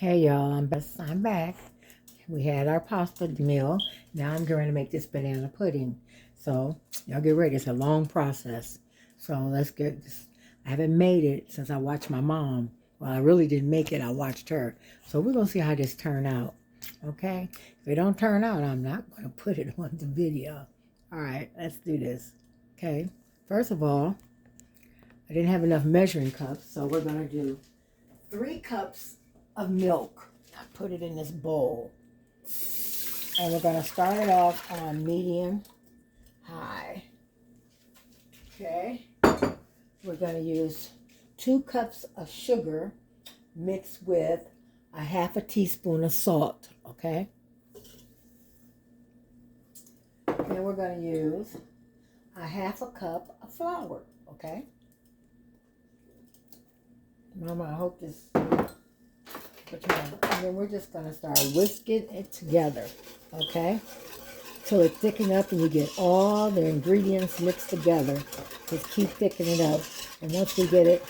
Hey y'all, I'm back. We had our pasta meal. Now I'm going to make this banana pudding. So y'all get ready. It's a long process. So let's get this. I haven't made it since I watched my mom. Well, I really didn't make it. I watched her. So we're going to see how this turn out. Okay? If it don't turn out, I'm not going to put it on the video. All right, let's do this. Okay? First of all, I didn't have enough measuring cups, so we're going to do 3 cups of milk. I put it in this bowl. And we're going to start it off on medium high. Okay. We're going to use 2 cups of sugar mixed with a half a teaspoon of salt. Okay. Then we're going to use a half a cup of flour. Okay. Mama, I hope this. And then we're just going to start whisking it together. Okay. Till it thicken up and you get all the ingredients mixed together. Just keep thickening it up. And once we get it,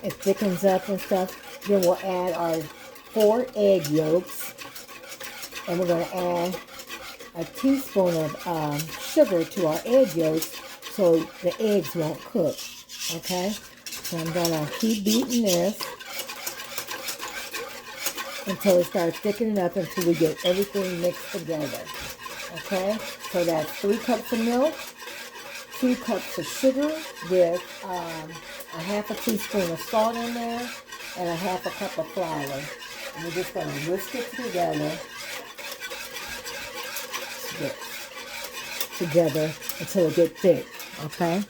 it thickens up and stuff, then we'll add our 4 egg yolks. And we're going to add a teaspoon of sugar to our egg yolks so the eggs won't cook. Okay? So I'm going to keep beating this until it starts thickening up until we get everything mixed together. Okay, so that's 3 cups of milk, 2 cups of sugar with a half a teaspoon of salt in there, and a half a cup of flour. And we're just going to whisk it together until it gets thick. Okay,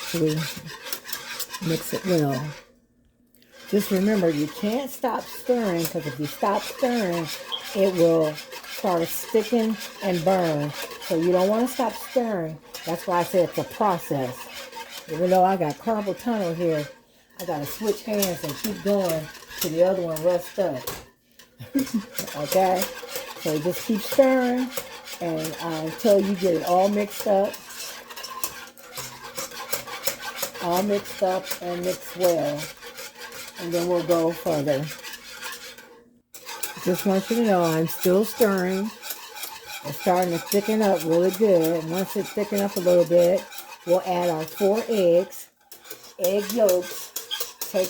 so we mix it well. Just remember, you can't stop stirring, because if you stop stirring, it will start sticking and burn. So you don't want to stop stirring. That's why I say it's a process. Even though I got carpal tunnel here, I got to switch hands and keep going till the other one rests up. Okay? So just keep stirring and until you get it all mixed up. All mixed up and mixed well. And then we'll go further. Just want you to know I'm still stirring. It's starting to thicken up really good. And once it thickens up a little bit, we'll add our 4 eggs, egg yolks.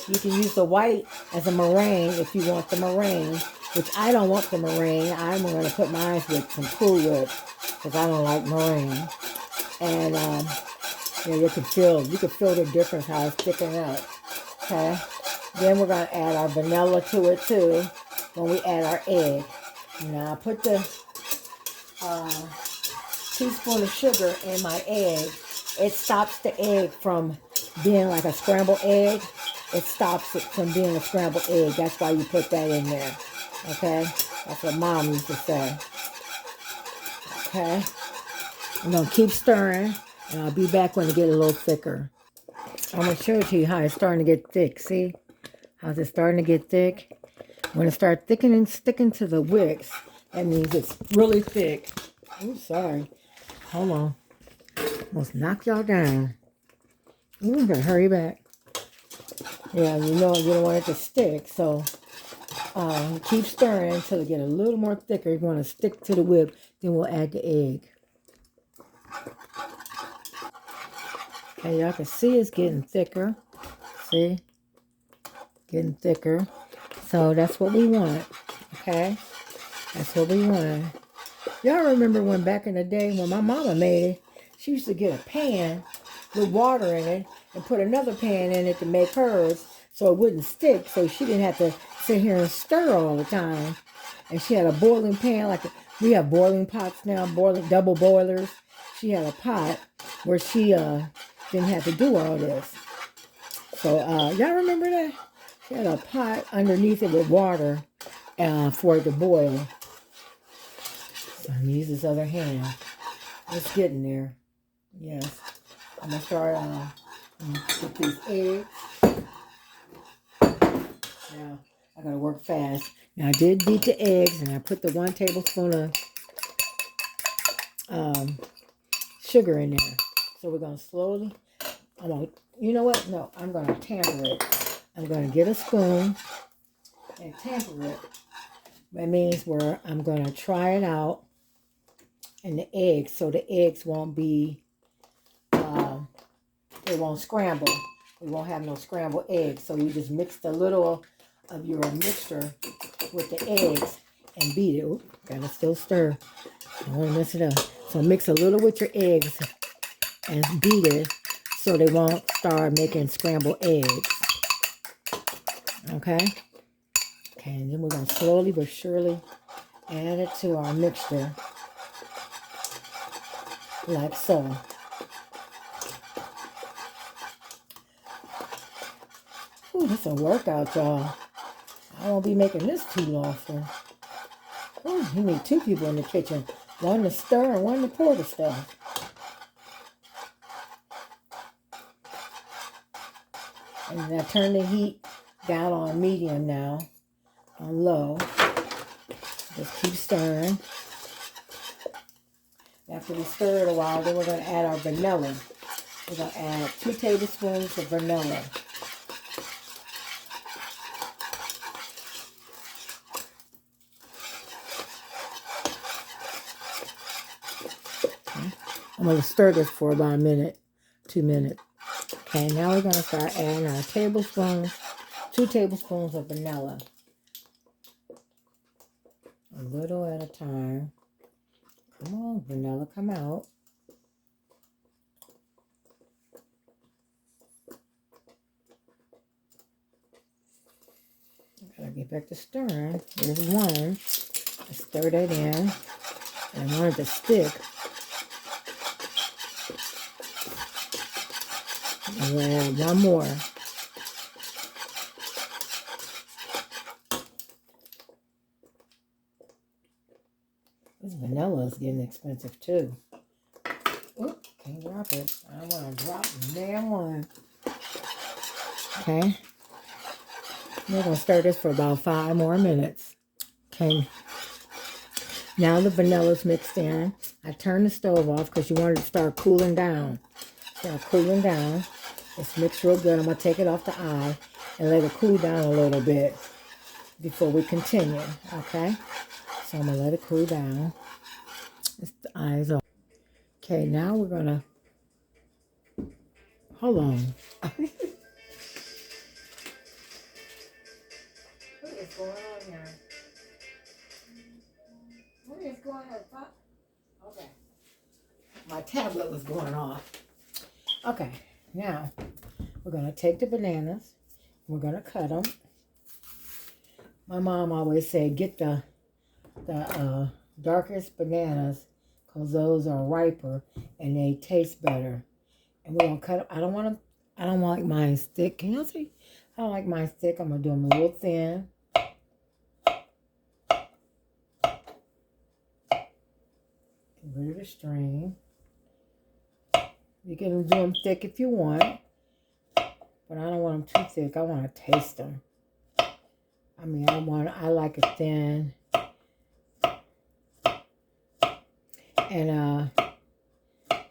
You can use the white as a meringue if you want the meringue, which I don't want the meringue. I'm going to put mine with some Cool Whip because I don't like meringue. And you can feel the difference how it's thickening up. Okay. Then we're going to add our vanilla to it too when we add our egg. Now I put the teaspoon of sugar in my egg. It stops the egg from being like a scrambled egg. It stops it from being a scrambled egg. That's why you put that in there. Okay? That's what Mom used to say. Okay? I'm going to keep stirring, and I'll be back when it gets a little thicker. I'm going to show it to you how it's starting to get thick. See? How's it starting to get thick? When it starts thickening, sticking to the wicks, that means it's really thick. I'm sorry. Hold on. Almost knock y'all down. I'm gonna hurry back. Yeah, you know you don't want it to stick, so keep stirring until it get a little more thicker. You want to stick to the whip, then we'll add the egg. Okay, y'all can see it's getting thicker. See? Getting thicker. So that's what we want. Okay? That's what we want. Y'all remember when back in the day when my mama made it, she used to get a pan with water in it and put another pan in it to make hers so it wouldn't stick, so she didn't have to sit here and stir all the time. And she had a boiling pan, we have boiling pots now, double boilers. She had a pot where she didn't have to do all this. So y'all remember that? She had a pot underneath it with water for it to boil. So I'm gonna use this other hand. It's getting there. Yes. I'm gonna start with these eggs. Now I gotta work fast. Now I did beat the eggs and I put the 1 tablespoon of sugar in there. So we're gonna slowly. You know what? No, I'm gonna tamper it. I'm going to get a spoon and tamper it. That means where I'm going to try it out in the eggs, so the eggs won't be, they won't scramble. We won't have no scrambled eggs. So you just mix a little of your mixture with the eggs and beat it. Ooh, gotta still stir. I don't want to mess it up. So mix a little with your eggs and beat it so they won't start making scrambled eggs. Okay? Okay, and then we're going to slowly but surely add it to our mixture. Like so. Ooh, this is a workout, y'all. I won't be making this too often. Ooh, you need 2 people in the kitchen. One to stir and one to pour the stuff. And then I turn the heat down on medium now. On low. Just keep stirring. After we stir it a while, then we're going to add our vanilla. We're going to add 2 tablespoons of vanilla. Okay. I'm going to stir this for about a minute, 2 minutes. Okay, now we're going to start adding our 2 tablespoons of vanilla. A little at a time. Come on, vanilla, come out. Gotta get back to stirring. There's one. I stir that in. And I want it to stick. And we'll add one more. This vanilla is getting expensive too. Oop, can't drop it. I don't want to drop the damn one. Okay. We're going to stir this for about 5 more minutes. Okay. Now the vanilla's mixed in. I turn the stove off because you want it to start cooling down. Start cooling down. It's mixed real good. I'm going to take it off the eye and let it cool down a little bit before we continue. Okay. So I'm going to let it cool down. It's the eyes off. Okay, now we're going to... Hold on. What is going on here? What is going on? Okay. My tablet was going off. Okay, now we're going to take the bananas. We're going to cut them. My mom always said get the darkest bananas because those are riper and they taste better. And we're going to cut them. I don't want mine thick. Can y'all see? I don't like mine thick. I'm going to do them a little thin. Get rid of the string. You can do them thick if you want. But I don't want them too thick. I want to taste them. I mean, I like it thin. And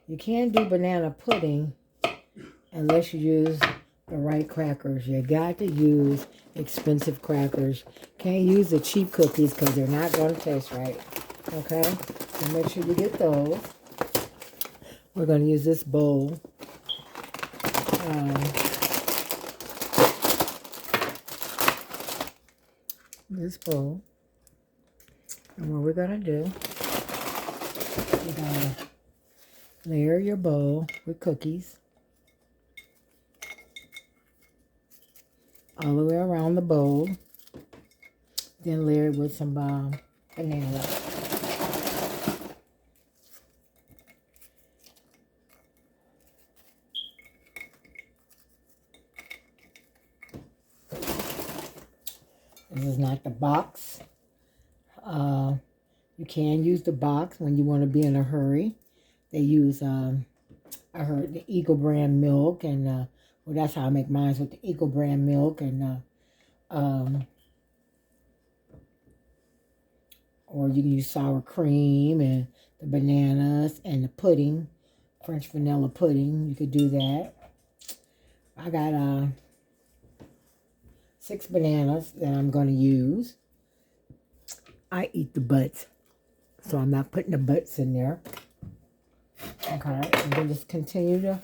you can't do banana pudding unless you use the right crackers. You got to use expensive crackers. Can't use the cheap cookies because they're not going to taste right. Okay? So make sure you get those. We're going to use this bowl. This bowl. And what we're going to do, you're going to layer your bowl with cookies all the way around the bowl. Then layer it with some banana. This is not the box. You can use the box when you want to be in a hurry. They use, I heard the Eagle brand milk, and well, that's how I make mine with the Eagle brand milk, and or you can use sour cream and the bananas and the pudding, French vanilla pudding. You could do that. I got 6 bananas that I'm going to use. I eat the butts, so I'm not putting the butts in there. Okay, and then just continue to,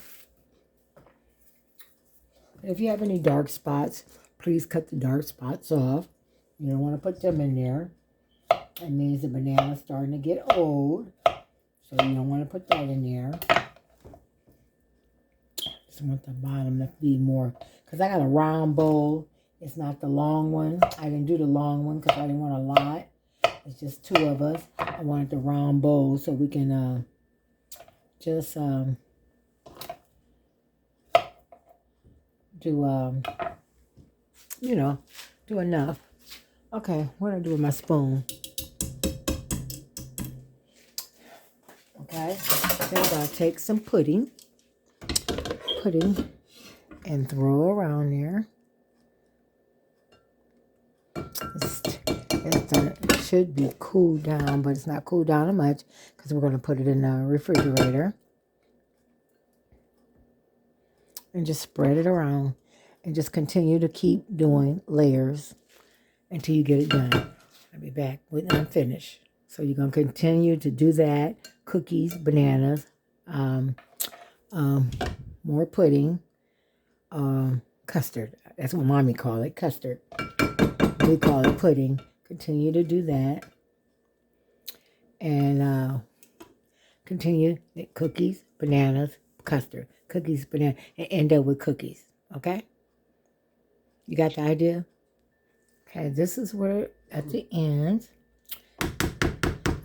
if you have any dark spots, please cut the dark spots off. You don't want to put them in there. That means the banana's starting to get old, so you don't want to put that in there. Just want the bottom to be more, because I got a round bowl. It's not the long one. I didn't do the long one because I didn't want a lot. It's just 2 of us. I wanted the round bowl so we can just do you know, do enough. Okay, what do I do with my spoon? Okay, then I'm gonna take some pudding and throw around there. It should be cooled down, but it's not cooled down much because we're gonna put it in the refrigerator. And just spread it around and just continue to keep doing layers until you get it done. I'll be back when I'm finished. So you're going to continue to do that. Cookies, bananas, more pudding, custard. That's what Mommy call it, custard. We call it pudding. Continue to do that. And continue cookies, bananas, custard. Cookies, banana, and end up with cookies. Okay? You got the idea? Okay, this is where at the end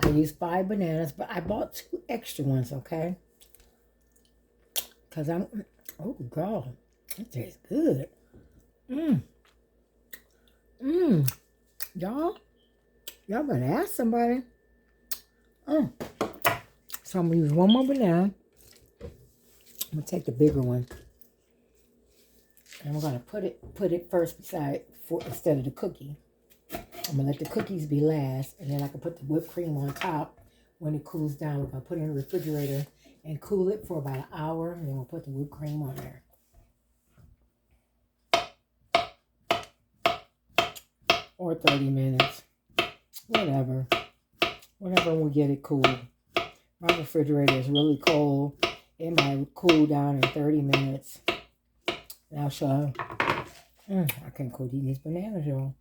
I used 5 bananas, but I bought 2 extra ones, okay? Because oh God, it tastes good. Y'all better ask somebody. So I'm gonna use 1 more banana. I'm gonna take the bigger one, and we're gonna put it first instead of the cookie. I'm gonna let the cookies be last, and then I can put the whipped cream on top when it cools down. We're gonna put it in the refrigerator and cool it for about an hour, and then we'll put the whipped cream on there, or 30 minutes, whatever we get it cool. My refrigerator is really cold. It might cool down in 30 minutes. And I'll show you. I can't cook these bananas, y'all.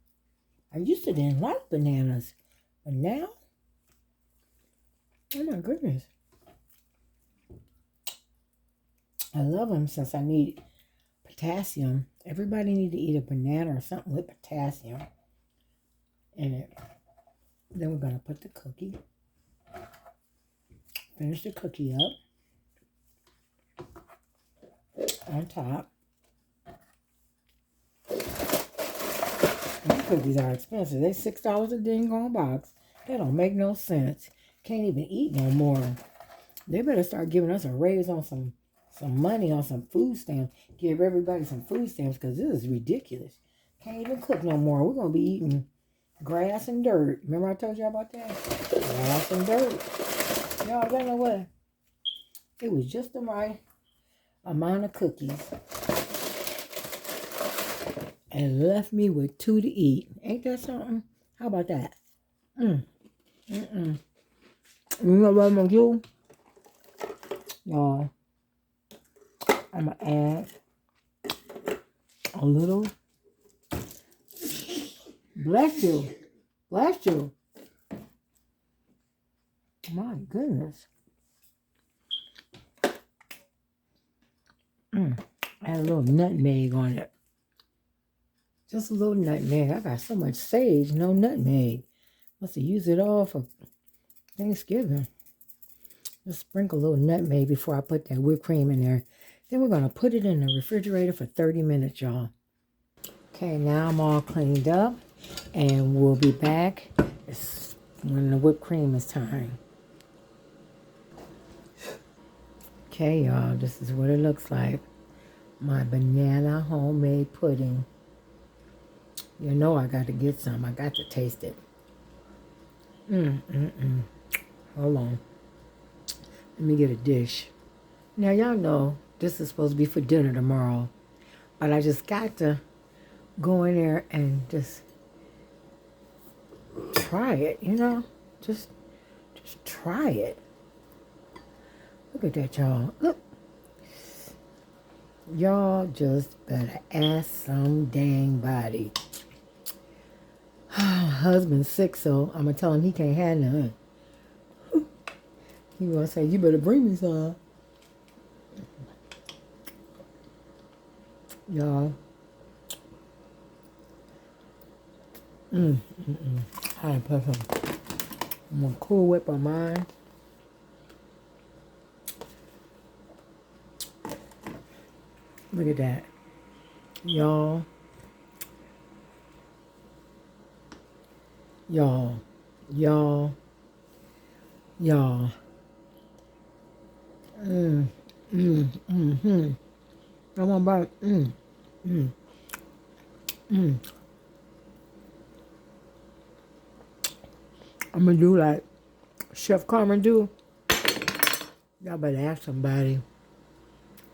I used to didn't like bananas. But now, oh my goodness. I love them since I need potassium. Everybody need to eat a banana or something with potassium in it. Then we're going to put the cookie. Finish the cookie up on top. These cookies are expensive. They're $6 a dang on box. That don't make no sense. Can't even eat no more. They better start giving us a raise on some money on some food stamps. Give everybody some food stamps because this is ridiculous. Can't even cook no more. We're going to be eating grass and dirt. Remember I told you about that? Grass and dirt. Y'all don't know what? It was just the right amount of cookies. And left me with 2 to eat. Ain't that something? How about that? You know what I'm going to do? Y'all, I'm going to add a little. Bless you. Bless you. My goodness. Add a little nutmeg on it. Just a little nutmeg. I got so much sage, no nutmeg. Must have used it all for Thanksgiving. Just sprinkle a little nutmeg before I put that whipped cream in there. Then we're going to put it in the refrigerator for 30 minutes, y'all. Okay, now I'm all cleaned up. And we'll be back when the whipped cream is time. Okay, y'all, this is what it looks like. My banana homemade pudding. You know I got to get some. I got to taste it. Hold on. Let me get a dish. Now, y'all know this is supposed to be for dinner tomorrow. But I just got to go in there and just try it, you know? Just try it. Look at that, y'all. Look. Y'all just better ask some dang body. Husband's sick, so I'm going to tell him he can't have none. He going to say, you better bring me some. Y'all. I put some. I'm going to Cool Whip on mine. Look at that. Y'all. Y'all. Y'all. Y'all. I want about I'm gonna do like Chef Carmen do. Y'all better ask somebody.